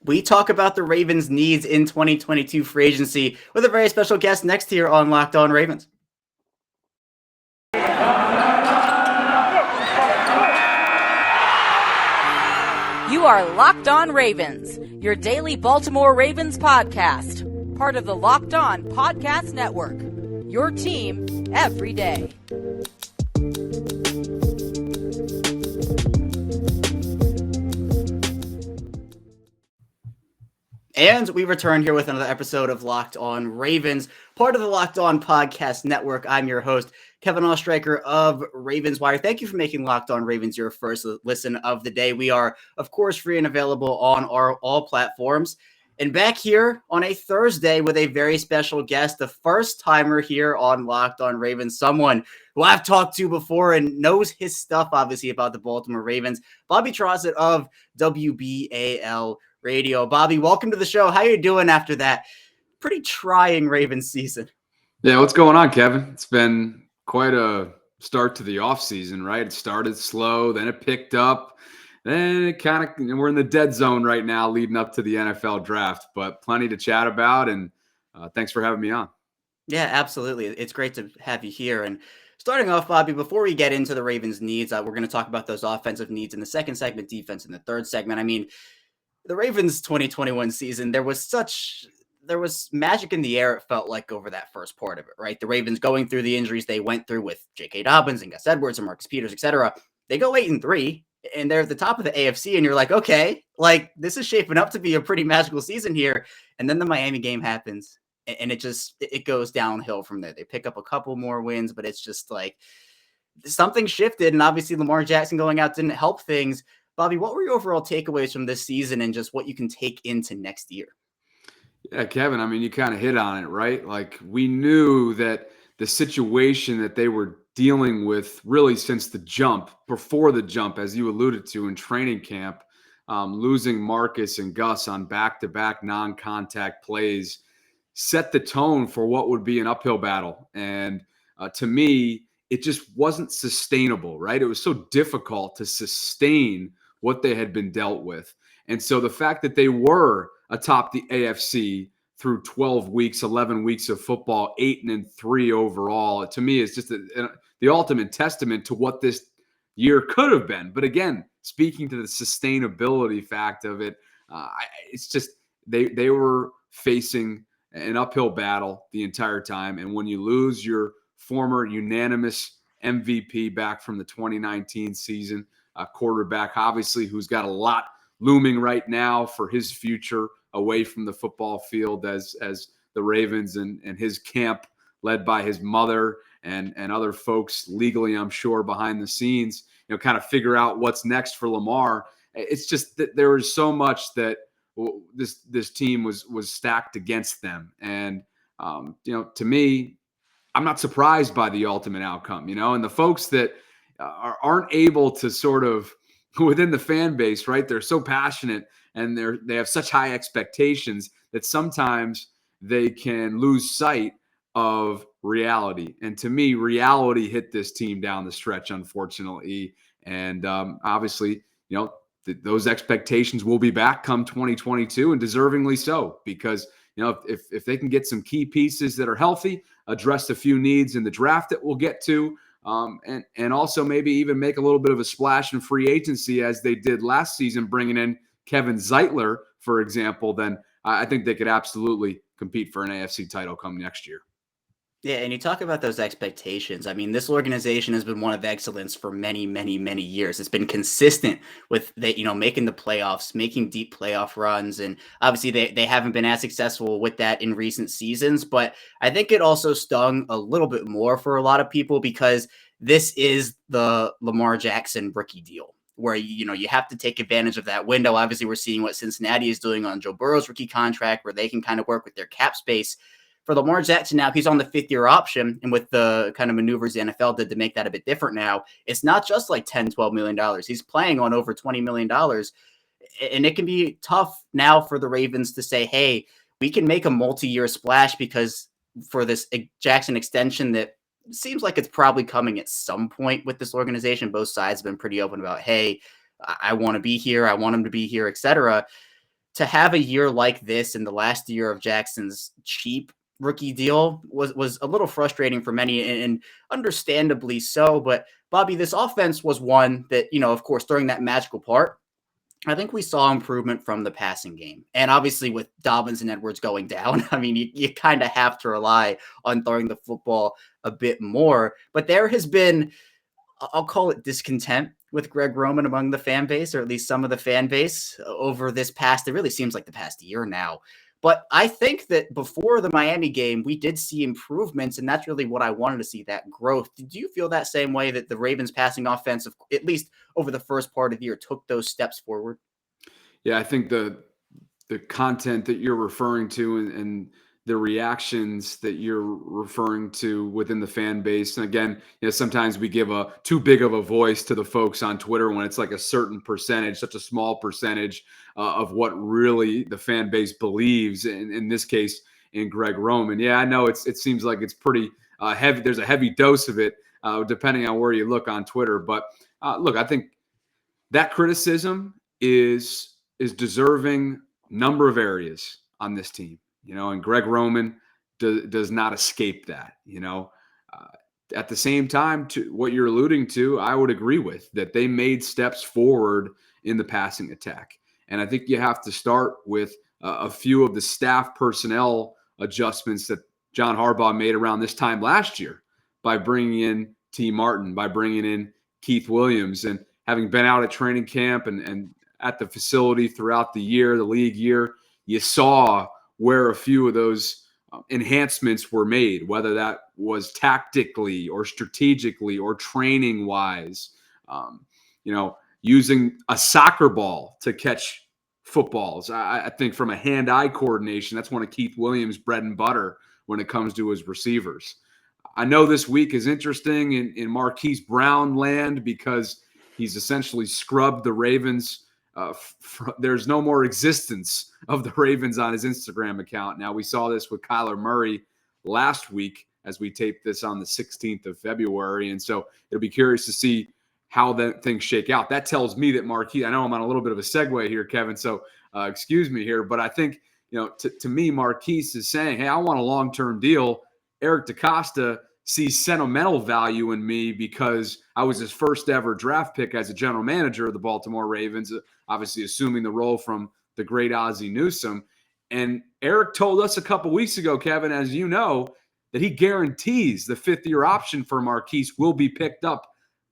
We talk about the Ravens' needs in 2022 free agency with a very special guest next here on Locked On Ravens. You are Locked On Ravens, your daily Baltimore Ravens podcast, part of the Locked On Podcast Network, your team every day. And we return here with another episode of Locked On Ravens, part of the Locked On Podcast Network. I'm your host, Kevin Oestreicher of Ravens Wire. Thank you for making Locked On Ravens your first listen of the day. We are, of course, free and available on all platforms. And back here on a Thursday with a very special guest, the first timer here on Locked On Ravens, someone who I've talked to before and knows his stuff, obviously, about the Baltimore Ravens, Bobby Trosset of WBAL Radio. Bobby, welcome to the show. How are you doing after that pretty trying Ravens season? Yeah, what's going on, Kevin? It's been quite a start to the offseason, right? It started slow, then it picked up, then it we're in the dead zone right now leading up to the NFL draft, but plenty to chat about, and thanks for having me on. Yeah, absolutely. It's great to have you here. And starting off, Bobby, before we get into the Ravens' needs, we're going to talk about those offensive needs in the second segment, defense in the third segment. I mean, the Ravens 2021 season, there was magic in the air, it felt like, over that first part of it, right? The Ravens going through the injuries they went through with J.K. Dobbins and Gus Edwards and Marcus Peters, etc. They go 8-3, and they're at the top of the AFC, and you're like, okay, like this is shaping up to be a pretty magical season here. And then the Miami game happens, and it goes downhill from there. They pick up a couple more wins, but it's just like something shifted, and obviously Lamar Jackson going out didn't help things. Bobby, what were your overall takeaways from this season and just what you can take into next year? Yeah, Kevin, I mean, you kind of hit on it, right? Like, we knew that the situation that they were dealing with really since the jump, before the jump, as you alluded to in training camp, losing Marcus and Gus on back-to-back non-contact plays set the tone for what would be an uphill battle. And to me, it just wasn't sustainable, right? It was so difficult to sustain what they had been dealt with. And so the fact that they were atop the AFC through 12 weeks, 11 weeks of football, 8-3 overall, to me is just the ultimate testament to what this year could have been. But again, speaking to the sustainability fact of it, it's just they were facing an uphill battle the entire time. And when you lose your former unanimous MVP back from the 2019 season, quarterback, obviously, who's got a lot looming right now for his future away from the football field as the Ravens and his camp, led by his mother and other folks legally, I'm sure, behind the scenes, kind of figure out what's next for Lamar. It's just that there was so much that this team was stacked against them. And, to me, I'm not surprised by the ultimate outcome, and the folks that aren't able to sort of within the fan base, right? They're so passionate and they have such high expectations that sometimes they can lose sight of reality. And to me, reality hit this team down the stretch, unfortunately. And obviously, those expectations will be back come 2022, and deservingly so, because if they can get some key pieces that are healthy, address a few needs in the draft that we'll get to, and also maybe even make a little bit of a splash in free agency as they did last season, bringing in Kevin Zeitler, for example, then I think they could absolutely compete for an AFC title come next year. Yeah, and you talk about those expectations. I mean, this organization has been one of excellence for many, many, many years. It's been consistent with making the playoffs, making deep playoff runs, and obviously they haven't been as successful with that in recent seasons. But I think it also stung a little bit more for a lot of people because this is the Lamar Jackson rookie deal, where you have to take advantage of that window. Obviously, we're seeing what Cincinnati is doing on Joe Burrow's rookie contract, where they can kind of work with their cap space. For Lamar Jackson now, he's on the fifth-year option, and with the kind of maneuvers the NFL did to make that a bit different now, it's not just like $10, $12 million. He's playing on over $20 million, and it can be tough now for the Ravens to say, hey, we can make a multi-year splash because for this Jackson extension that seems like it's probably coming at some point with this organization. Both sides have been pretty open about, hey, I want to be here. I want him to be here, etc. to have a year like this in the last year of Jackson's cheap rookie deal was a little frustrating for many, and understandably so. But Bobby, this offense was one that, of course, during that magical part, I think we saw improvement from the passing game. And obviously with Dobbins and Edwards going down, I mean, you kind of have to rely on throwing the football a bit more. But there has been, I'll call it, discontent with Greg Roman among the fan base, or at least some of the fan base, over this past, it really seems like the past year now. But I think that before the Miami game, we did see improvements, and that's really what I wanted to see, that growth. Did you feel that same way, that the Ravens passing offense, at least over the first part of the year, took those steps forward? Yeah, I think the content that you're referring to, and the reactions that you're referring to within the fan base. And again, sometimes we give a too big of a voice to the folks on Twitter when it's like a certain percentage, such a small percentage of what really the fan base believes. In this case, in Greg Roman. Yeah, I know it seems like it's pretty heavy. There's a heavy dose of it, depending on where you look on Twitter. But look, I think that criticism is deserving number of areas on this team, and Greg Roman does not escape that. At the same time, to what you're alluding to, I would agree with that. They made steps forward in the passing attack, and I think you have to start with a few of the staff personnel adjustments that John Harbaugh made around this time last year by bringing in T. Martin, by bringing in Keith Williams, and having been out at training camp and at the facility throughout the year, the league year, you saw where a few of those enhancements were made, whether that was tactically or strategically or training wise. Using a soccer ball to catch footballs. I think from a hand-eye coordination, that's one of Keith Williams' bread and butter when it comes to his receivers. I know this week is interesting in Marquise Brown land because he's essentially scrubbed the Ravens. There's no more existence of the Ravens on his Instagram account. Now, we saw this with Kyler Murray last week as we taped this on the 16th of February. And so it'll be curious to see how that things shake out. That tells me that Marquise, I know I'm on a little bit of a segue here, Kevin, so excuse me here, but I think, to me, Marquise is saying, hey, I want a long-term deal. Eric DeCosta sees sentimental value in me because I was his first ever draft pick as a general manager of the Baltimore Ravens, obviously assuming the role from the great Ozzie Newsome. And Eric told us a couple weeks ago, Kevin, as you know, that he guarantees the fifth-year option for Marquise will be picked up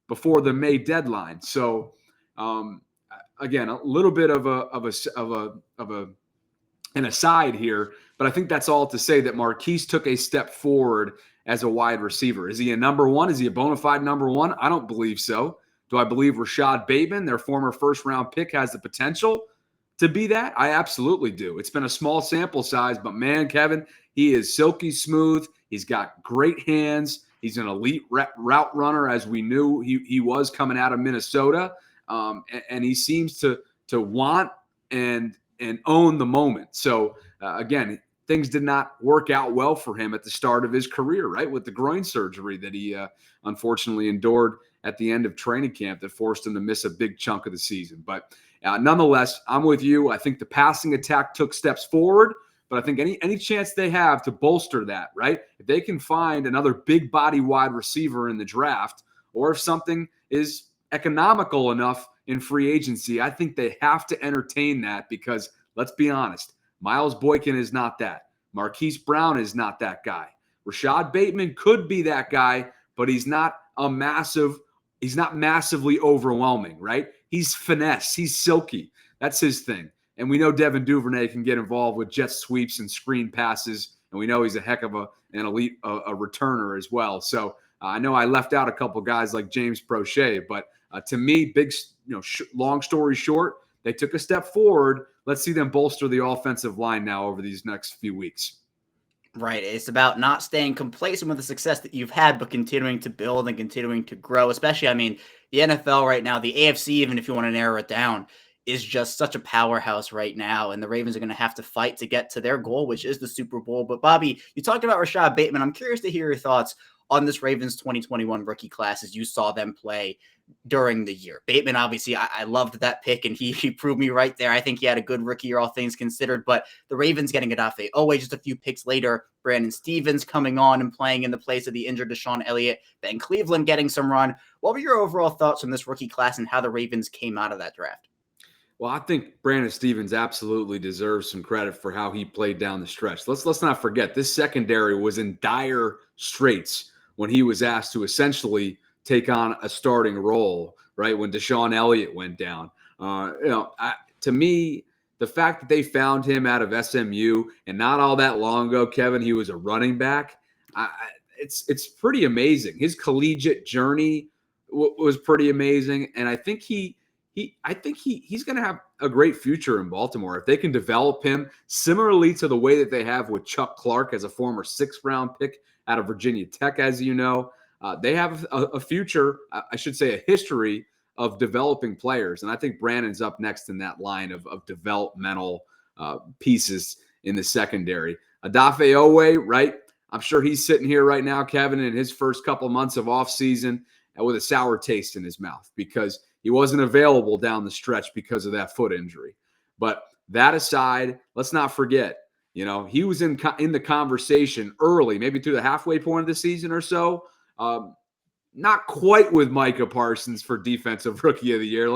before the May deadline. So, again, a little bit of an aside here, but I think that's all to say that Marquise took a step forward as a wide receiver. Is he a number one? Is he a bona fide number one? I don't believe so. Do I believe Rashod Bateman, their former first-round pick, has the potential to be that? I absolutely do. It's been a small sample size, but man, Kevin, he is silky smooth. He's got great hands. He's an elite route runner, as we knew he was coming out of Minnesota, and he seems to want and own the moment. So again, things did not work out well for him at the start of his career, right, with the groin surgery that he unfortunately endured at the end of training camp that forced him to miss a big chunk of the season. But nonetheless, I'm with you. I think the passing attack took steps forward. But I think any chance they have to bolster that, right? If they can find another big body wide receiver in the draft, or if something is economical enough in free agency, I think they have to entertain that because, let's be honest, Miles Boykin is not that. Marquise Brown is not that guy. Rashod Bateman could be that guy, but he's not massively overwhelming, right? He's finesse. He's silky. That's his thing. And we know Devin Duvernay can get involved with jet sweeps and screen passes, and we know he's a heck of an elite returner as well. So I know I left out a couple guys like James Prochet, but to me, long story short, they took a step forward. Let's see them bolster the offensive line now over these next few weeks. Right. It's about not staying complacent with the success that you've had, but continuing to build and continuing to grow. Especially, I mean, the NFL right now, the AFC, even if you want to narrow it down, is just such a powerhouse right now. And the Ravens are going to have to fight to get to their goal, which is the Super Bowl. But Bobby, you talked about Rashod Bateman. I'm curious to hear your thoughts on this Ravens 2021 rookie class as you saw them play during the year. Bateman, obviously, I loved that pick, and he proved me right there. I think he had a good rookie year, all things considered, but the Ravens getting Odafe Oweh just a few picks later, Brandon Stevens coming on and playing in the place of the injured Deshaun Elliott, Ben Cleveland getting some run. What were your overall thoughts on this rookie class and how the Ravens came out of that draft? Well, I think Brandon Stevens absolutely deserves some credit for how he played down the stretch. Let's not forget this secondary was in dire straits when he was asked to essentially take on a starting role, right? When Deshaun Elliott went down. To me, the fact that they found him out of SMU and not all that long ago, Kevin, he was a running back. It's pretty amazing. His collegiate journey was pretty amazing, and I think he's going to have a great future in Baltimore if they can develop him similarly to the way that they have with Chuck Clark as a former 6th-round pick out of Virginia Tech, as you know. They have a future, I should say a history of developing players, and I think Brandon's up next in that line of developmental pieces in the secondary. Odafe Oweh, right? I'm sure he's sitting here right now, Kevin, in his first couple months of offseason with a sour taste in his mouth because he wasn't available down the stretch because of that foot injury. But that aside, let's not forget, he was in the conversation early, maybe through the halfway point of the season or so. Not quite with Micah Parsons for Defensive Rookie of the Year.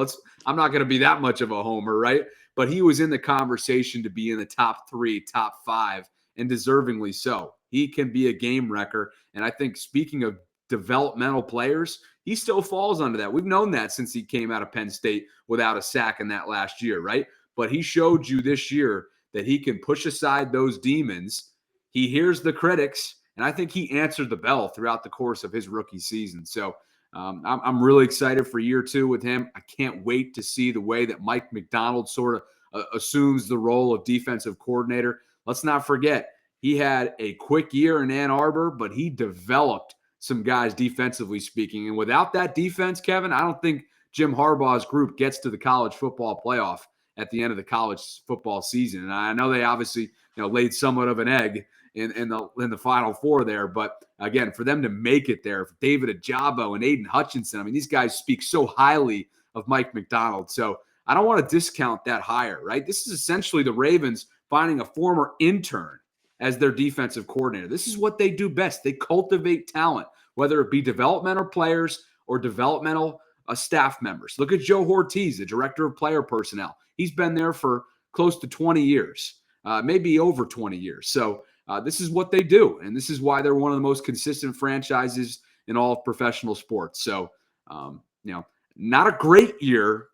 I'm not going to be that much of a homer, right? But he was in the conversation to be in the top 3, top 5, and deservingly so. He can be a game wrecker. And I think speaking of developmental players, he still falls under that. We've known that since he came out of Penn State without a sack in that last year, right? But he showed you this year that he can push aside those demons. He hears the critics, and I think he answered the bell throughout the course of his rookie season. So I'm really excited for year 2 with him. I can't wait to see the way that Mike McDonald sort of assumes the role of defensive coordinator. Let's not forget, he had a quick year in Ann Arbor, but he developed some guys defensively speaking. And without that defense, Kevin, I don't think Jim Harbaugh's group gets to the college football playoff at the end of the college football season. And I know they obviously laid somewhat of an egg in the Final Four there. But again, for them to make it there, David Ajabo and Aiden Hutchinson, I mean, these guys speak so highly of Mike McDonald. So I don't want to discount that hire, right? This is essentially the Ravens finding a former intern as their defensive coordinator. This is what they do best. They cultivate talent, whether it be developmental players or developmental staff members. Look at Joe Ortiz, the director of player personnel. He's been there for close to 20 years, maybe over 20 years. So this is what they do, and this is why they're one of the most consistent franchises in all of professional sports. So, not a great year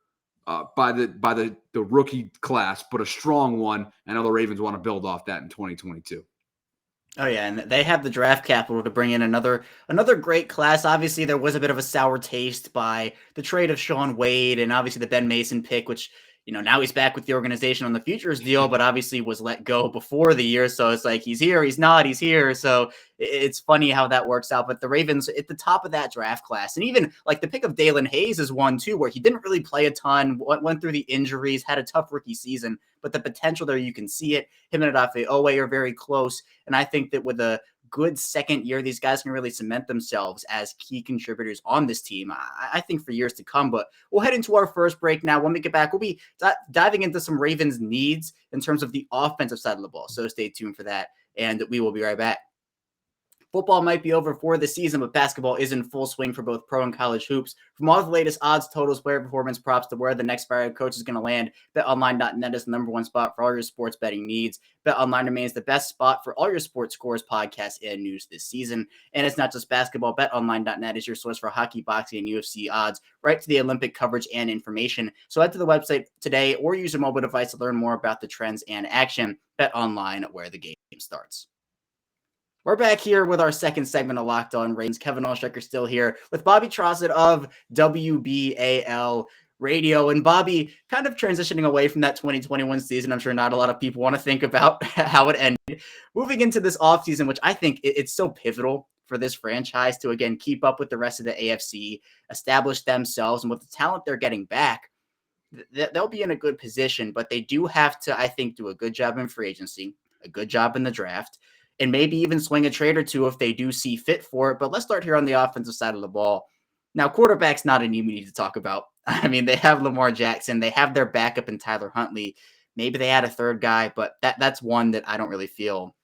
by the rookie class, but a strong one. I know the Ravens want to build off that in 2022. Oh, yeah, and they have the draft capital to bring in another great class. Obviously, there was a bit of a sour taste by the trade of Shaun Wade and obviously the Ben Mason pick, which, now he's back with the organization on the futures deal, but obviously was let go before the year. So it's like he's here, he's not, he's here. So it's funny how that works out. But the Ravens at the top of that draft class, and even like the pick of Dalen Hayes is one too, where he didn't really play a ton, went through the injuries, had a tough rookie season, but the potential there, you can see it. Him and Odafe Oweh are very close. And I think that with a good second year, these guys can really cement themselves as key contributors on this team, I think, for years to come. But we'll head into our first break now. When we get back, we'll be diving into some Ravens needs in terms of the offensive side of the ball. So stay tuned for that, and we will be right back. Football might be over for the season, but basketball is in full swing for both pro and college hoops. From all the latest odds, totals, player performance props to where the next fired coach is going to land, BetOnline.net is the number one spot for all your sports betting needs. BetOnline remains the best spot for all your sports scores, podcasts, and news this season. And it's not just basketball. BetOnline.net is your source for hockey, boxing, and UFC odds, right to the Olympic coverage and information. So head to the website today or use your mobile device to learn more about the trends and action. BetOnline, where the game starts. We're back here with our second segment of Locked On Ravens. Kevin Allstrecker still here with Bobby Trosset of WBAL Radio. And Bobby, kind of transitioning away from that 2021 season, I'm sure not a lot of people want to think about how it ended. Moving into this offseason, which I think it's so pivotal for this franchise to, again, keep up with the rest of the AFC, establish themselves, and with the talent they're getting back, they'll be in a good position. But they do have to, I think, do a good job in free agency, a good job in the draft. and maybe even swing a trade or two if they do see fit for it. But let's start here on the offensive side of the ball. Now, quarterback's not a name we need to talk about. I mean, they have Lamar Jackson. They have their backup in Tyler Huntley. Maybe they had a third guy, but that's one that I don't really feel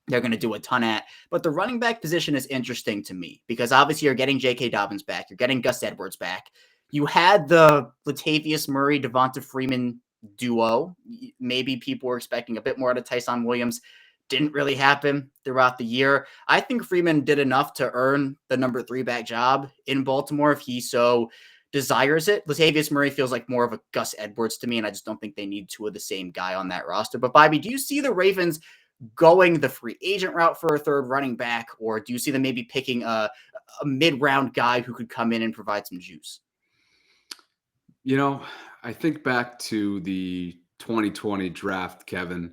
they're going to do a ton at. But the running back position is interesting to me because obviously you're getting J.K. Dobbins back. You're getting Gus Edwards back. You had the Latavius Murray, Devonta Freeman duo. Maybe people were expecting a bit more out of Tyson Williams. Didn't really happen throughout the year. I think Freeman did enough to earn the number 3 back job in Baltimore if he so desires it. Latavius Murray feels like more of a Gus Edwards to me, and I just don't think they need 2 of the same guy on that roster. But Bobby, do you see the Ravens going the free agent route for a third running back, or do you see them maybe picking a mid-round guy who could come in and provide some juice? I think back to the 2020 draft, Kevin,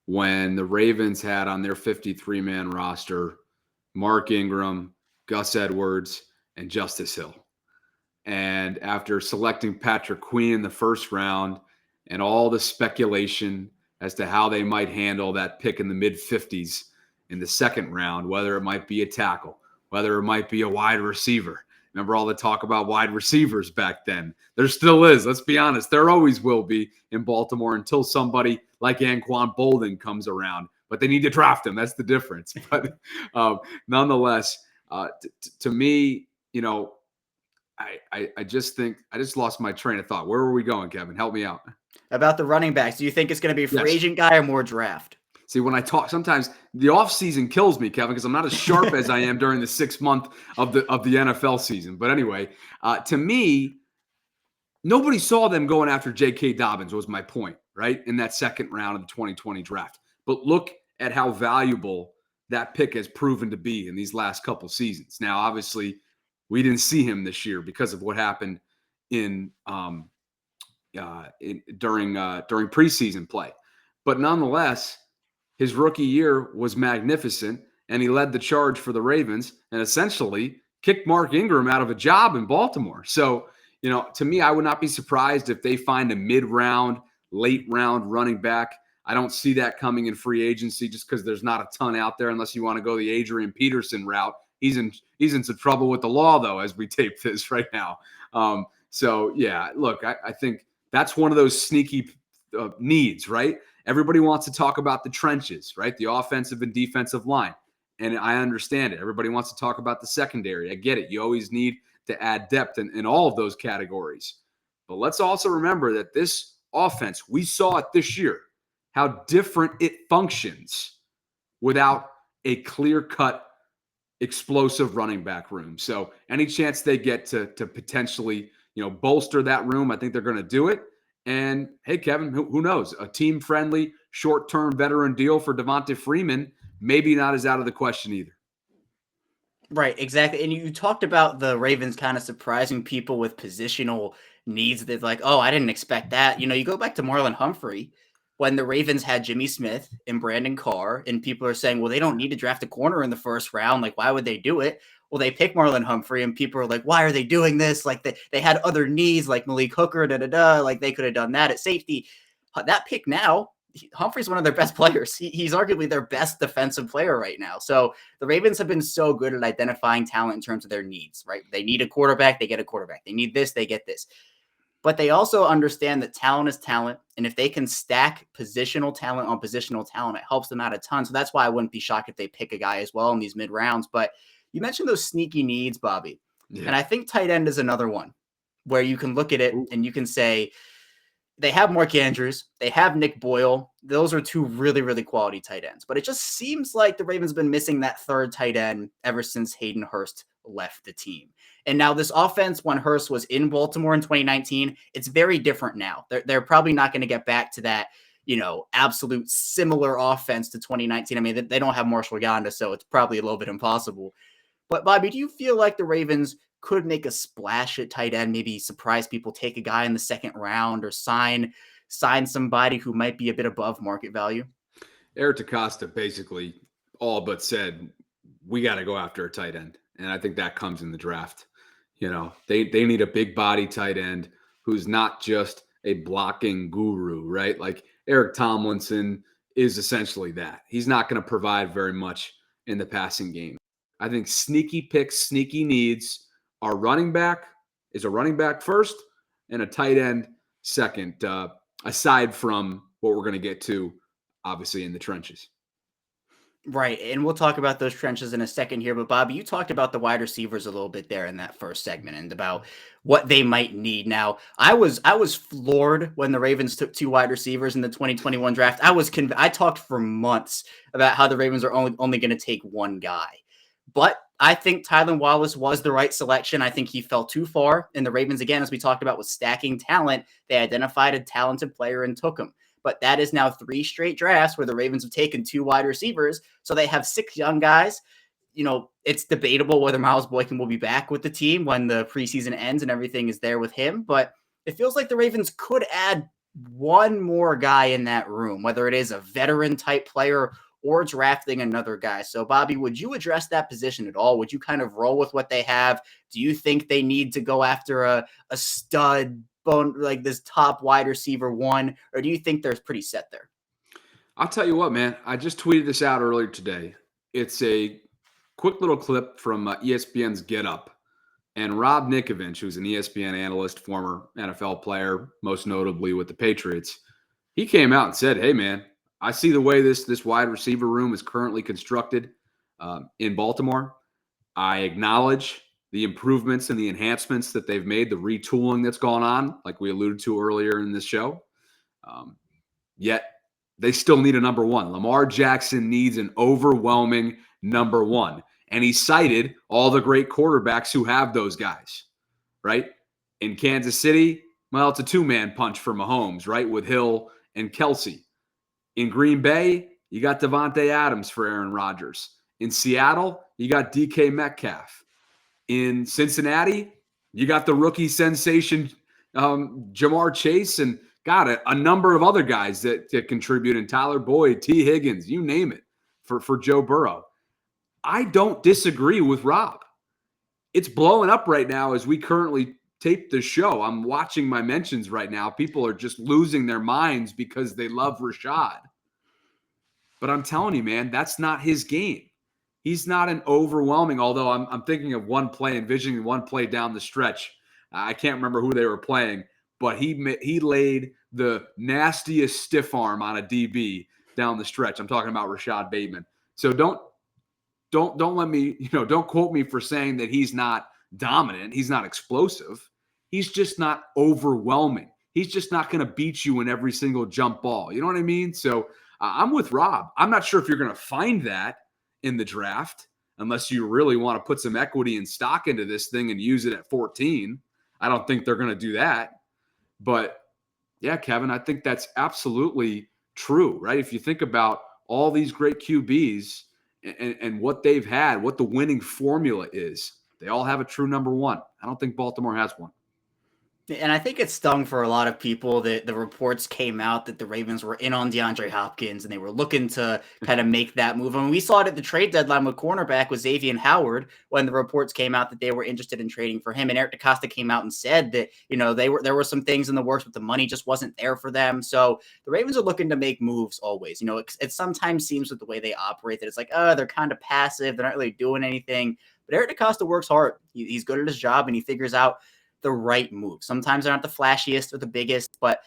when the Ravens had on their 53-man roster Mark Ingram, Gus Edwards, and Justice Hill. And after selecting Patrick Queen in the first round and all the speculation as to how they might handle that pick in the mid-50s in the second round, whether it might be a tackle, whether it might be a wide receiver. Remember all the talk about wide receivers back then? There still is. Let's be honest. There always will be in Baltimore until somebody like Anquan Boldin comes around. But they need to draft him. That's the difference. But nonetheless, to me, I just think I just lost my train of thought. Where were we going, Kevin? Help me out. About the running backs, do you think it's going to be a free agent guy or more draft? See, when I talk, sometimes the offseason kills me, Kevin, because I'm not as sharp as I am during the 6 month of the NFL season. But anyway, to me, nobody saw them going after J.K. Dobbins was my point, right, in that second round of the 2020 draft. But look at how valuable that pick has proven to be in these last couple seasons. Now, obviously, we didn't see him this year because of what happened during preseason play. But nonetheless, his rookie year was magnificent, and he led the charge for the Ravens and essentially kicked Mark Ingram out of a job in Baltimore. So, to me, I would not be surprised if they find a mid-round, late-round running back. I don't see that coming in free agency just because there's not a ton out there unless you want to go the Adrian Peterson route. He's in some trouble with the law, though, as we tape this right now. So, yeah, look, I think that's one of those sneaky needs, right? Everybody wants to talk about the trenches, right? The offensive and defensive line. And I understand it. Everybody wants to talk about the secondary. I get it. You always need to add depth in all of those categories. But let's also remember that this offense, we saw it this year, how different it functions without a clear-cut, explosive running back room. So any chance they get to potentially, bolster that room, I think they're going to do it. And hey, Kevin, who knows? A team-friendly, short-term veteran deal for Devonta Freeman, maybe not as out of the question either. Right, exactly. And you talked about the Ravens kind of surprising people with positional needs that like, oh, I didn't expect that. You go back to Marlon Humphrey when the Ravens had Jimmy Smith and Brandon Carr, and people are saying, well, they don't need to draft a corner in the first round. Like, why would they do it? Well, they pick Marlon Humphrey, and people are like, why are they doing this? Like, they had other needs, like Malik Hooker, like they could have done that at safety. That pick now, Humphrey's one of their best players. He's arguably their best defensive player right now. So the Ravens have been so good at identifying talent in terms of their needs, right? They need a quarterback, they get a quarterback. They need this, they get this. But they also understand that talent is talent. And if they can stack positional talent on positional talent, it helps them out a ton. So that's why I wouldn't be shocked if they pick a guy as well in these mid rounds. But you mentioned those sneaky needs, Bobby. Yeah. And I think tight end is another one where you can look at it and you can say, they have Mark Andrews. They have Nick Boyle. Those are 2 really, really quality tight ends. But it just seems like the Ravens have been missing that third tight end ever since Hayden Hurst left the team. And now this offense, when Hurst was in Baltimore in 2019, it's very different now. They're probably not going to get back to that, absolute similar offense to 2019. I mean, they don't have Marshall Yanda, so it's probably a little bit impossible. But Bobby, do you feel like the Ravens could make a splash at tight end, maybe surprise people, take a guy in the second round or sign somebody who might be a bit above market value? Eric DeCosta basically all but said, we got to go after a tight end. And I think that comes in the draft. They need a big body tight end who's not just a blocking guru, right? Like Eric Tomlinson is essentially that. He's not going to provide very much in the passing game. I think sneaky picks, sneaky needs are running back is a running back first and a tight end second, aside from what we're going to get to, obviously, in the trenches. Right, and we'll talk about those trenches in a second here, but Bobby, you talked about the wide receivers a little bit there in that first segment and about what they might need. Now, I was floored when the Ravens took two wide receivers in the 2021 draft. I talked for months about how the Ravens are only going to take one guy. But I think Tylan Wallace was the right selection. I think he fell too far. And the Ravens, again, as we talked about, with stacking talent, they identified a talented player and took him. But that is now 3 straight drafts where the Ravens have taken 2 wide receivers. So they have 6 young guys. It's debatable whether Miles Boykin will be back with the team when the preseason ends and everything is there with him. But it feels like the Ravens could add one more guy in that room, whether it is a veteran type player or drafting another guy. So, Bobby, would you address that position at all? Would you kind of roll with what they have? Do you think they need to go after a stud bone, like this top wide receiver one, or do you think they're pretty set there? I'll tell you what, man. I just tweeted this out earlier today. It's a quick little clip from ESPN's Get Up. And Rob Nikovich, who's an ESPN analyst, former NFL player, most notably with the Patriots, he came out and said, hey, man, I see the way this wide receiver room is currently constructed in Baltimore. I acknowledge the improvements and the enhancements that they've made, the retooling that's gone on, like we alluded to earlier in this show. Yet they still need a number one. Lamar Jackson needs an overwhelming number one. And he cited all the great quarterbacks who have those guys, right? In Kansas City, well, it's a two-man punch for Mahomes, right, with Hill and Kelsey. In Green Bay, you got Devontae Adams for Aaron Rodgers. In Seattle, you got DK Metcalf. In Cincinnati, you got the rookie sensation Jamar Chase and got a number of other guys that contribute, and Tyler Boyd, T. Higgins, you name it, for Joe Burrow. I don't disagree with Rob. It's blowing up right now as we currently tape the show. I'm watching my mentions right now. People are just losing their minds because they love Rashod. But I'm telling you, man, that's not his game. He's not an overwhelming, although I'm thinking of one play, envisioning one play down the stretch. I can't remember who they were playing, but he laid the nastiest stiff arm on a DB down the stretch. I'm talking about Rashod Bateman. So don't let me, don't quote me for saying that he's not dominant. He's not explosive. He's just not overwhelming. He's just not going to beat you in every single jump ball. You know what I mean? So I'm with Rob. I'm not sure if you're going to find that in the draft unless you really want to put some equity and stock into this thing and use it at 14. I don't think they're going to do that. But yeah, Kevin, I think that's absolutely true, right? If you think about all these great QBs and what they've had, what the winning formula is, they all have a true number one. I don't think Baltimore has one. And I think it stung for a lot of people that the reports came out that the Ravens were in on DeAndre Hopkins and they were looking to kind of make that move. I mean, we saw it at the trade deadline with cornerback with Xavier Howard when the reports came out that they were interested in trading for him. And Eric DeCosta came out and said that, there were some things in the works, but the money just wasn't there for them. So the Ravens are looking to make moves always. It sometimes seems with the way they operate that it's like, they're kind of passive. They're not really doing anything. But Eric DeCosta works hard. He's good at his job and he figures out the right move. Sometimes they're not the flashiest or the biggest, but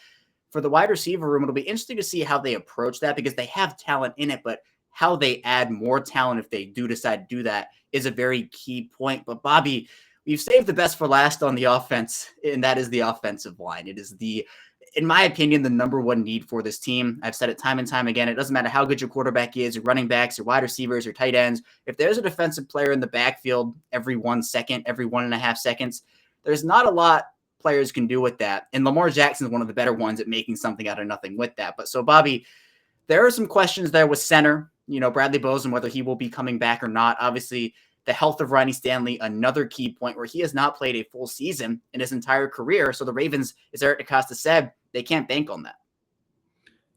for the wide receiver room, it'll be interesting to see how they approach that because they have talent in it, but how they add more talent if they do decide to do that is a very key point. But Bobby, we've saved the best for last on the offense, and that is the offensive line. It is in my opinion, the number one need for this team. I've said it time and time again. It doesn't matter how good your quarterback is, your running backs, your wide receivers, your tight ends. If there's a defensive player in the backfield every 1 second, every 1.5 seconds, there's not a lot players can do with that. And Lamar Jackson is one of the better ones at making something out of nothing with that. But so, Bobby, there are some questions there with center, Bradley Bozeman, whether he will be coming back or not. Obviously, the health of Ronnie Stanley, another key point where he has not played a full season in his entire career. So the Ravens, as Eric DeCosta said, they can't bank on that.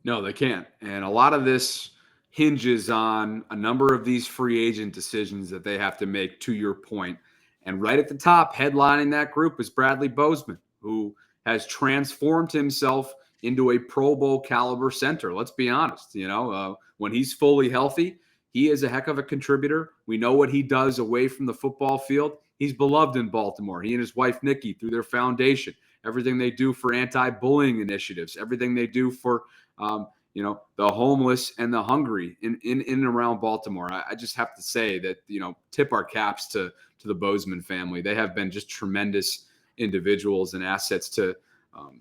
No, they can't. And a lot of this hinges on a number of these free agent decisions that they have to make, to your point. And right at the top, headlining that group is Bradley Bozeman, who has transformed himself into a Pro Bowl caliber center. Let's be honest. When he's fully healthy, he is a heck of a contributor. We know what he does away from the football field. He's beloved in Baltimore. He and his wife, Nikki, through their foundation, everything they do for anti-bullying initiatives, everything they do for, the homeless and the hungry in and around Baltimore. I just have to say that, tip our caps to the Bozeman family. They have been just tremendous individuals and assets to,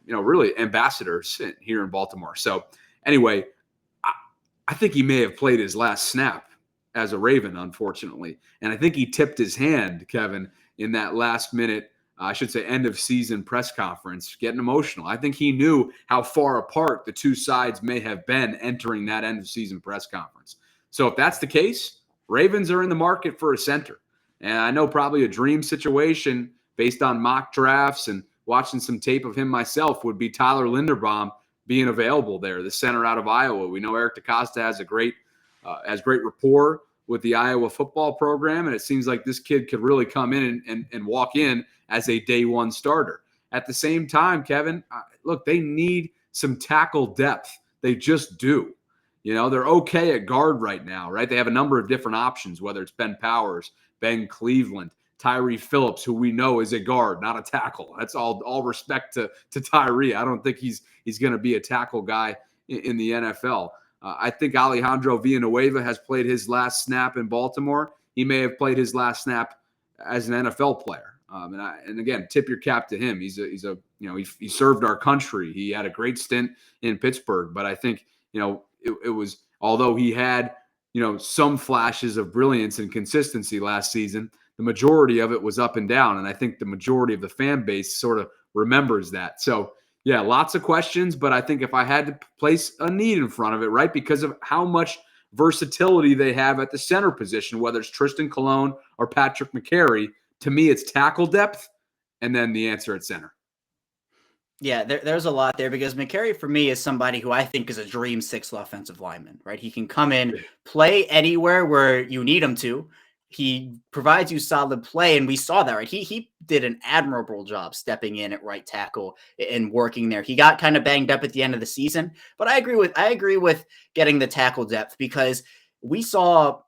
really ambassadors here in Baltimore. So anyway, I think he may have played his last snap as a Raven, unfortunately. And I think he tipped his hand, Kevin, in that last minute, I should say end of season press conference, getting emotional. I think he knew how far apart the two sides may have been entering that end of season press conference. So if that's the case, Ravens are in the market for a center. And I know probably a dream situation based on mock drafts and watching some tape of him myself would be Tyler Linderbaum being available there, the center out of Iowa. We know Eric DeCosta has great rapport with the Iowa football program, and it seems like this kid could really come in and walk in as a day one starter. At the same time, Kevin, look, they need some tackle depth. They just do. They're okay at guard right now, right? They have a number of different options, whether it's Ben Powers, Ben Cleveland, Tyree Phillips, who we know is a guard, not a tackle. That's all respect to Tyree. I don't think he's going to be a tackle guy in the NFL. I think Alejandro Villanueva has played his last snap in Baltimore. He may have played his last snap as an NFL player. And again, tip your cap to him. He served our country. He had a great stint in Pittsburgh, but I think, it was, although he had, some flashes of brilliance and consistency last season, the majority of it was up and down. And I think the majority of the fan base sort of remembers that. So yeah, lots of questions, but I think if I had to place a need in front of it, right, because of how much versatility they have at the center position, whether it's Tristan Colon or Patrick McCary, to me, it's tackle depth and then the answer at center. Yeah, there's a lot there because McCary, for me, is somebody who I think is a dream sixth offensive lineman, right? He can come in, play anywhere where you need him to. He provides you solid play, and we saw that, right? He did an admirable job stepping in at right tackle and working there. He got kind of banged up at the end of the season, but I agree with getting the tackle depth because we saw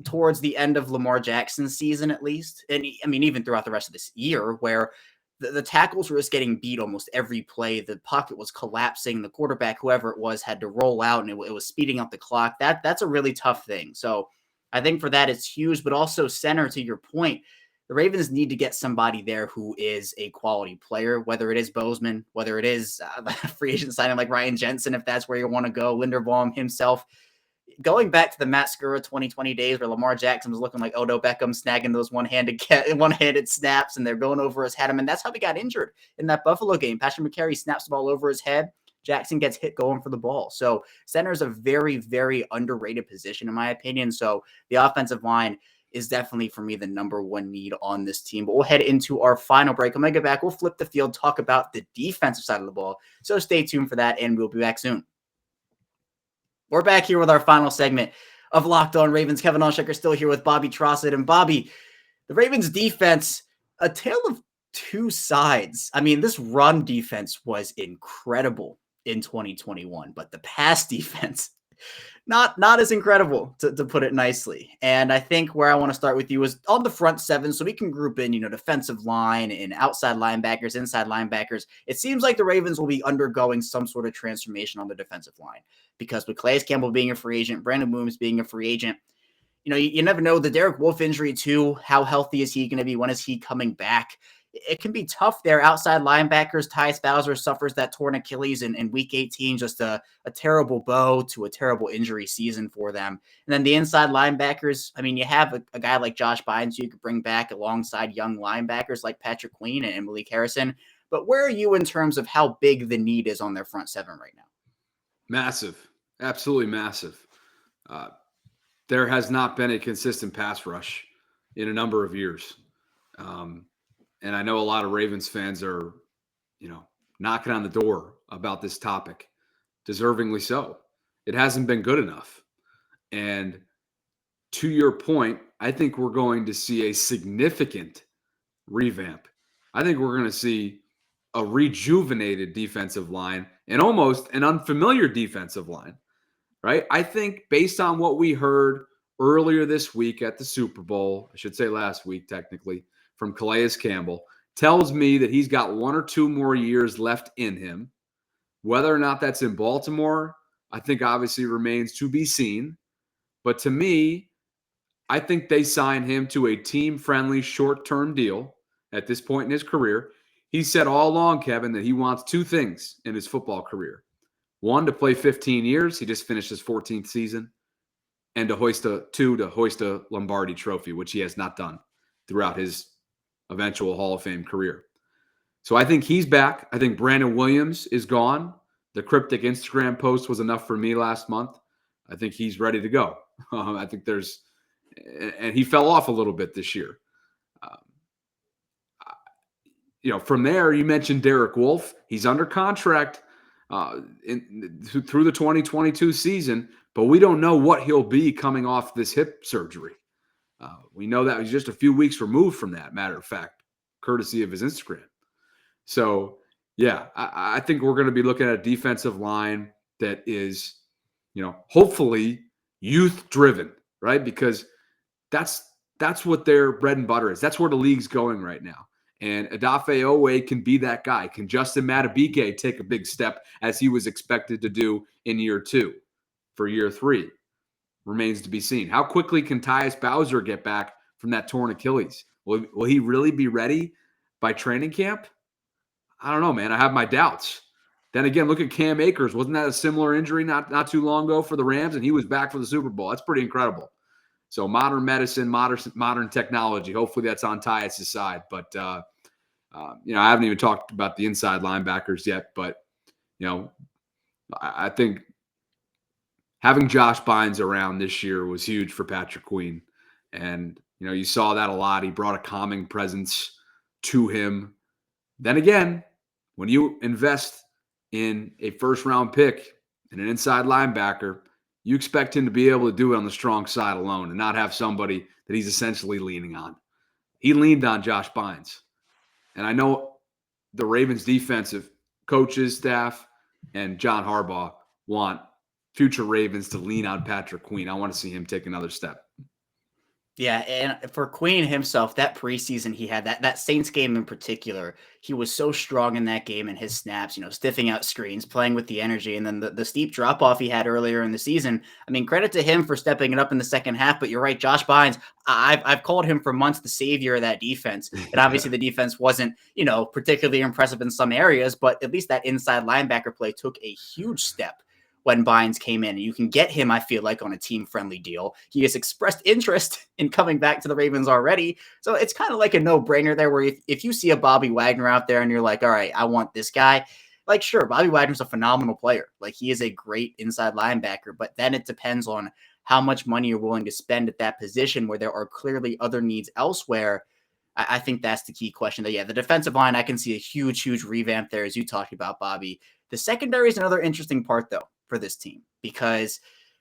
towards the end of Lamar Jackson's season, at least, and even throughout the rest of this year, where the tackles were just getting beat almost every play. The pocket was collapsing. The quarterback, whoever it was, had to roll out, and it was speeding up the clock. That's a really tough thing. So I think for that, it's huge, but also center, to your point, the Ravens need to get somebody there who is a quality player, whether it is Bozeman, whether it is a free agent signing like Ryan Jensen, if that's where you want to go, Linderbaum himself. Going back to the Matt Skura 2020 days where Lamar Jackson was looking like Odell Beckham, snagging those one-handed snaps, and they're going over his head. And that's how he got injured in that Buffalo game. Patrick McCary snaps the ball over his head. Jackson gets hit going for the ball. So center is a very, very underrated position, in my opinion. So the offensive line is definitely, for me, the number one need on this team. But we'll head into our final break. When I get back, we'll flip the field, talk about the defensive side of the ball. So stay tuned for that, and we'll be back soon. We're back here with our final segment of Locked On Ravens. Kevin Alshaker still here with Bobby Trosset. And Bobby, the Ravens defense, a tale of two sides. This run defense was incredible in 2021, but the pass defense, not as incredible, to put it nicely. And I think where I want to start with you is on the front seven, so we can group in, defensive line and outside linebackers, inside linebackers. It seems like the Ravens will be undergoing some sort of transformation on the defensive line because with Calais Campbell being a free agent, Brandon Williams being a free agent, you never know. The Derek Wolfe injury too, how healthy is he going to be? When is he coming back? It can be tough there. Outside linebackers, Tyus Bowser suffers that torn Achilles in week 18, just a terrible bow to a terrible injury season for them. And then the inside linebackers, you have a guy like Josh Bynes you could bring back alongside young linebackers like Patrick Queen and Malik Harrison. But where are you in terms of how big the need is on their front seven right now? Massive. Absolutely massive. There has not been a consistent pass rush in a number of years. And I know a lot of Ravens fans are, knocking on the door about this topic, deservingly so. It hasn't been good enough. And to your point, I think we're going to see a significant revamp. I think we're going to see a rejuvenated defensive line and almost an unfamiliar defensive line, right? I think based on what we heard earlier this week at the Super Bowl, I should say last week technically, from Calais Campbell, tells me that he's got 1 or 2 more years left in him. Whether or not that's in Baltimore, I think obviously remains to be seen. But to me, I think they sign him to a team-friendly short-term deal at this point in his career. He said all along, Kevin, that he wants 2 things in his football career. 1, to play 15 years. He just finished his 14th season. And to hoist a Lombardi trophy, which he has not done throughout his eventual Hall of Fame career. So I think he's back. I think Brandon Williams is gone. The cryptic Instagram post was enough for me last month. I think he's ready to go. I think and he fell off a little bit this year. From there, you mentioned Derek Wolfe. He's under contract through the 2022 season, but we don't know what he'll be coming off this hip surgery. We know that he's just a few weeks removed from that, matter of fact, courtesy of his Instagram. So, yeah, I think we're going to be looking at a defensive line that is, hopefully youth-driven, right? Because that's what their bread and butter is. That's where the league's going right now. And Odafe Owe can be that guy. Can Justin Madubuike take a big step as he was expected to do in year 2 for year 3? Remains to be seen. How quickly can Tyus Bowser get back from that torn Achilles? Will he really be ready by training camp? I don't know, man. I have my doubts. Then again, look at Cam Akers. Wasn't that a similar injury not too long ago for the Rams? And he was back for the Super Bowl. That's pretty incredible. So modern medicine, modern technology. Hopefully that's on Tyus' side. But, I haven't even talked about the inside linebackers yet. But, I think having Josh Bynes around this year was huge for Patrick Queen. And, you saw that a lot. He brought a calming presence to him. Then again, when you invest in a first-round pick and an inside linebacker, you expect him to be able to do it on the strong side alone and not have somebody that he's essentially leaning on. He leaned on Josh Bynes. And I know the Ravens defensive coaches, staff, and John Harbaugh want future Ravens to lean on Patrick Queen. I want to see him take another step. Yeah, and for Queen himself, that preseason he had, that Saints game in particular, he was so strong in that game and his snaps, stiffing out screens, playing with the energy, and then the steep drop-off he had earlier in the season. I mean, credit to him for stepping it up in the second half, but you're right, Josh Bynes, I've called him for months the savior of that defense, and obviously the defense wasn't, particularly impressive in some areas, but at least that inside linebacker play took a huge step when Bynes came in. And you can get him, I feel like, on a team-friendly deal. He has expressed interest in coming back to the Ravens already. So it's kind of like a no-brainer there where if you see a Bobby Wagner out there and you're like, all right, I want this guy, like, sure, Bobby Wagner's a phenomenal player. Like, he is a great inside linebacker, but then it depends on how much money you're willing to spend at that position where there are clearly other needs elsewhere. I think that's the key question. The defensive line, I can see a huge, huge revamp there, as you talked about, Bobby. The secondary is another interesting part, though, for this team, because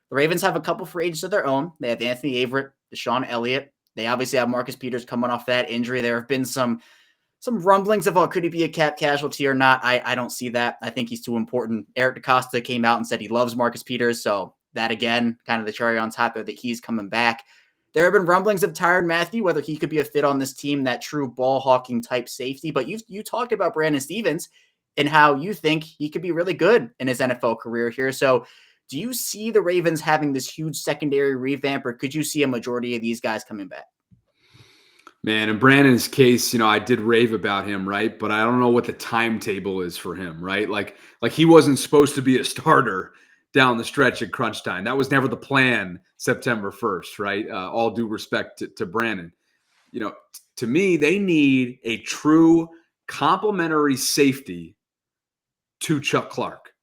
the Ravens have a couple free agents of their own. They have Anthony Averett, Deshaun Elliott. They obviously have Marcus Peters coming off that injury. There have been some rumblings of, could he be a cap casualty or not? I don't see that. I think he's too important. Eric DeCosta came out and said he loves Marcus Peters. So that, again, kind of the cherry on top of that he's coming back. There have been rumblings of Tyrann Mathieu, whether he could be a fit on this team, that true ball hawking type safety. But you talked about Brandon Stephens and how you think he could be really good in his NFL career here. So do you see the Ravens having this huge secondary revamp, or could you see a majority of these guys coming back? Man, in Brandon's case, I did rave about him, right? But I don't know what the timetable is for him, right? Like he wasn't supposed to be a starter down the stretch at crunch time. That was never the plan September 1st, right? All due respect to Brandon. To me, they need a true complementary safety to Chuck Clark.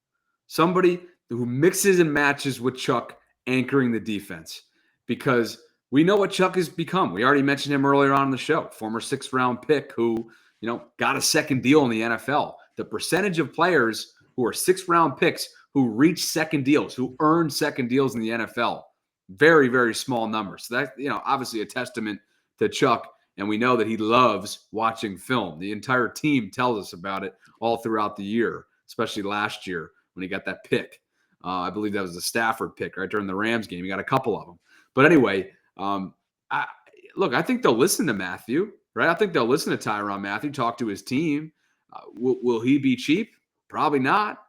Somebody who mixes and matches with Chuck anchoring the defense, because we know what Chuck has become. We already mentioned him earlier on in the show, former 6th-round pick who, got a second deal in the NFL. The percentage of players who are 6th-round picks who reach second deals, who earn second deals in the NFL, very, very small numbers. So that, obviously a testament to Chuck And we know that he loves watching film. The entire team tells us about it all throughout the year, especially last year when he got that pick. I believe that was the Stafford pick right during the Rams game. He got a couple of them. But anyway, I think they'll listen to Matthew, right? I think they'll listen to Tyrann Mathieu, talk to his team. Will he be cheap? Probably not.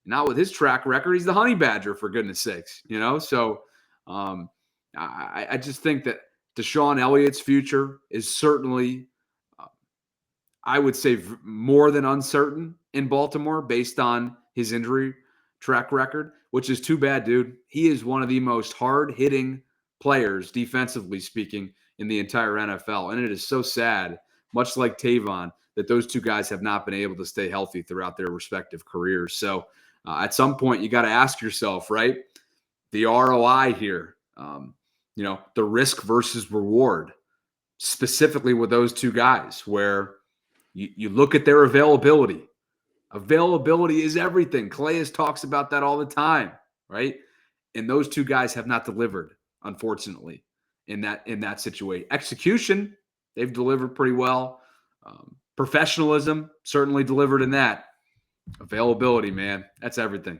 Not with his track record. He's the honey badger, for goodness sakes, So I just think that Deshaun Elliott's future is certainly, I would say, more than uncertain in Baltimore based on his injury track record, which is too bad, dude. He is one of the most hard-hitting players, defensively speaking, in the entire NFL. And it is so sad, much like Tavon, that those two guys have not been able to stay healthy throughout their respective careers. So at some point, you got to ask yourself, right, the ROI here, the risk versus reward, specifically with those two guys, where you look at their availability. Availability is everything. Calais talks about that all the time, right? And those two guys have not delivered, unfortunately, in that situation. Execution, they've delivered pretty well. Professionalism, certainly delivered in that. Availability, man, that's everything.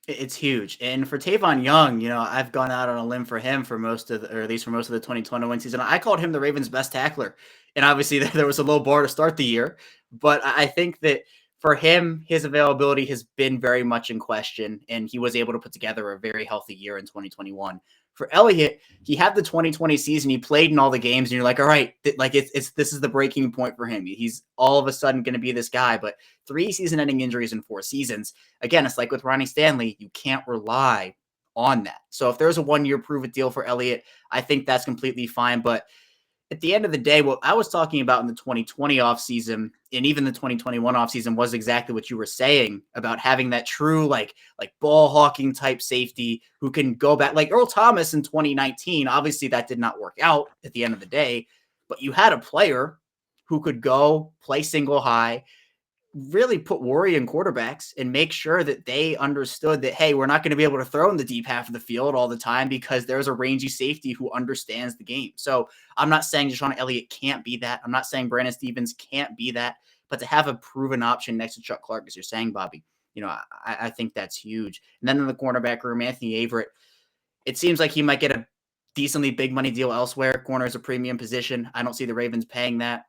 It's huge. And for Tavon Young, I've gone out on a limb for him for at least for most of the 2021 season. I called him the Ravens' best tackler. And obviously there was a low bar to start the year. But I think that for him, his availability has been very much in question. And he was able to put together a very healthy year in 2021. For Elliott, he had the 2020 season. He played in all the games, and you're like, all right, this is the breaking point for him. He's all of a sudden going to be this guy. But 3 season-ending injuries in 4 seasons. Again, it's like with Ronnie Stanley, you can't rely on that. So if there's a 1-year prove-it deal for Elliott, I think that's completely fine. But at the end of the day, what I was talking about in the 2020 offseason and even the 2021 offseason was exactly what you were saying about having that true like ball hawking type safety who can go back, like Earl Thomas in 2019. Obviously, that did not work out at the end of the day, but you had a player who could go play single high, really put worry in quarterbacks and make sure that they understood that, hey, we're not going to be able to throw in the deep half of the field all the time because there's a rangy safety who understands the game. So I'm not saying Deshaun Elliott can't be that. I'm not saying Brandon Stevens can't be that, but to have a proven option next to Chuck Clark, as you're saying, Bobby, I think that's huge. And then in the cornerback room, Anthony Averett, it seems like he might get a decently big money deal elsewhere. Corner is a premium position. I don't see the Ravens paying that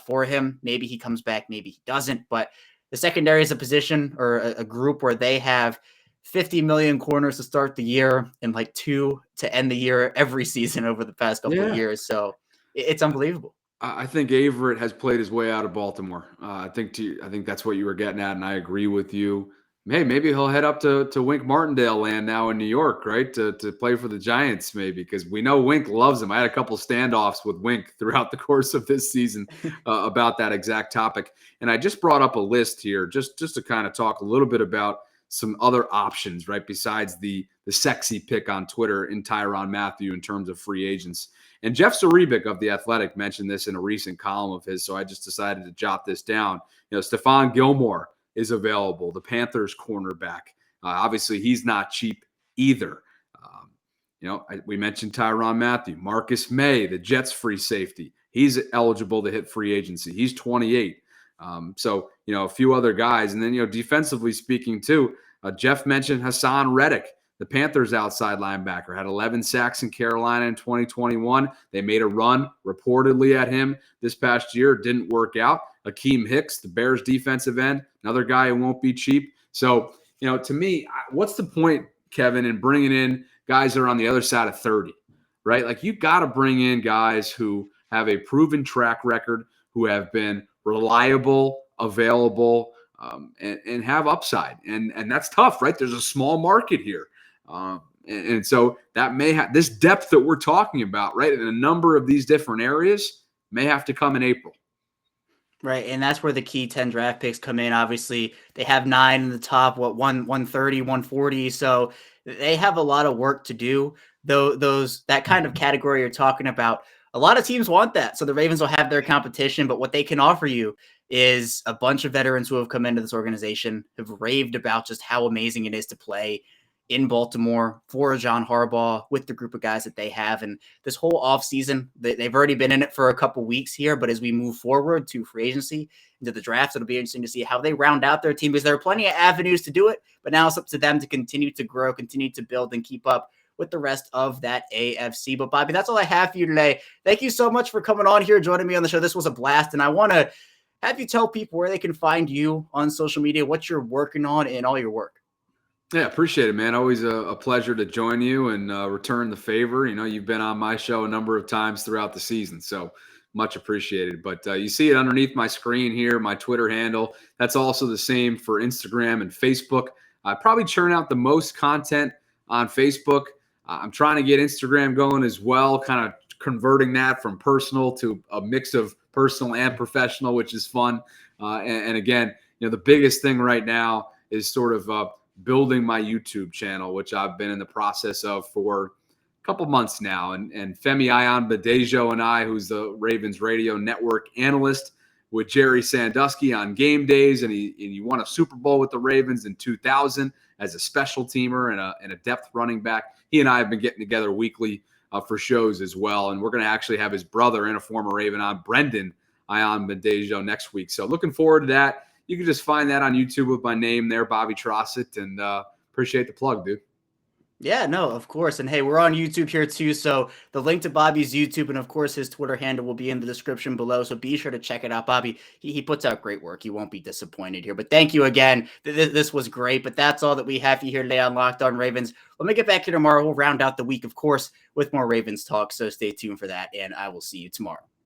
for him. Maybe he comes back, maybe he doesn't. But the secondary is a position or a group where they have 50 million corners to start the year and like 2 to end the year every season over the past couple of years. So it's unbelievable. I think Averett has played his way out of Baltimore. I think that's what you were getting at, and I agree with you. Hey, maybe he'll head up to Wink Martindale land now in New York, right? To play for the Giants, maybe, because we know Wink loves him. I had a couple standoffs with Wink throughout the course of this season about that exact topic. And I just brought up a list here just to kind of talk a little bit about some other options, right? Besides the sexy pick on Twitter in Tyrann Mathieu in terms of free agents. And Jeff Zrebiec of The Athletic mentioned this in a recent column of his, so I just decided to jot this down. Stephon Gilmore is available, the Panthers cornerback. Obviously, he's not cheap either. We mentioned Tyrann Mathieu. Marcus May, the Jets free safety. He's eligible to hit free agency. He's 28. A few other guys. And then, defensively speaking, too, Jeff mentioned Hassan Reddick, the Panthers outside linebacker, had 11 sacks in Carolina in 2021. They made a run reportedly at him this past year. It didn't work out. Akeem Hicks, the Bears defensive end, another guy who won't be cheap. So, to me, what's the point, Kevin, in bringing in guys that are on the other side of 30, right? Like, you got to bring in guys who have a proven track record, who have been reliable, available, and have upside. And that's tough, right? There's a small market here. And so that may have this depth that we're talking about, right? In a number of these different areas may have to come in April. Right. And that's where the key 10 draft picks come in. Obviously, they have 9 in the top, 130, 140. So they have a lot of work to do. Though that kind of category you're talking about, a lot of teams want that. So the Ravens will have their competition, but what they can offer you is a bunch of veterans who have come into this organization, have raved about just how amazing it is to play in Baltimore for John Harbaugh with the group of guys that they have. And this whole offseason, they've already been in it for a couple weeks here, but as we move forward to free agency, into the draft, it'll be interesting to see how they round out their team, because there are plenty of avenues to do it, but now it's up to them to continue to grow, continue to build, and keep up with the rest of that AFC. But Bobby, that's all I have for you today. Thank you so much for coming on here, joining me on the show. This was a blast, and I want to have you tell people where they can find you on social media, what you're working on, and all your work. Yeah, appreciate it, man. Always a pleasure to join you and return the favor. You know, you've been on my show a number of times throughout the season, so much appreciated. But you see it underneath my screen here, my Twitter handle. That's also the same for Instagram and Facebook. I probably churn out the most content on Facebook. I'm trying to get Instagram going as well, kind of converting that from personal to a mix of personal and professional, which is fun. And again, you know, the biggest thing right now is sort of building my YouTube channel, which I've been in the process of for a couple months now. And Femi Ayan-Badejo and I, who's the Ravens radio network analyst with Jerry Sandusky on game days, and he won a Super Bowl with the Ravens in 2000 as a special teamer and a depth running back. He and I have been getting together weekly for shows as well. And we're going to actually have his brother and a former Raven on, Brendan Ayan-Badejo, next week. So looking forward to that. You can just find that on YouTube with my name there, Bobby Trosset, and appreciate the plug, dude. Yeah, no, of course. And hey, we're on YouTube here too. So the link to Bobby's YouTube and of course his Twitter handle will be in the description below. So be sure to check it out. Bobby, he puts out great work. You won't be disappointed here. But thank you again. This was great. But that's all that we have for you here today on Locked On Ravens. Let me get back here tomorrow. We'll round out the week, of course, with more Ravens talk. So stay tuned for that. And I will see you tomorrow.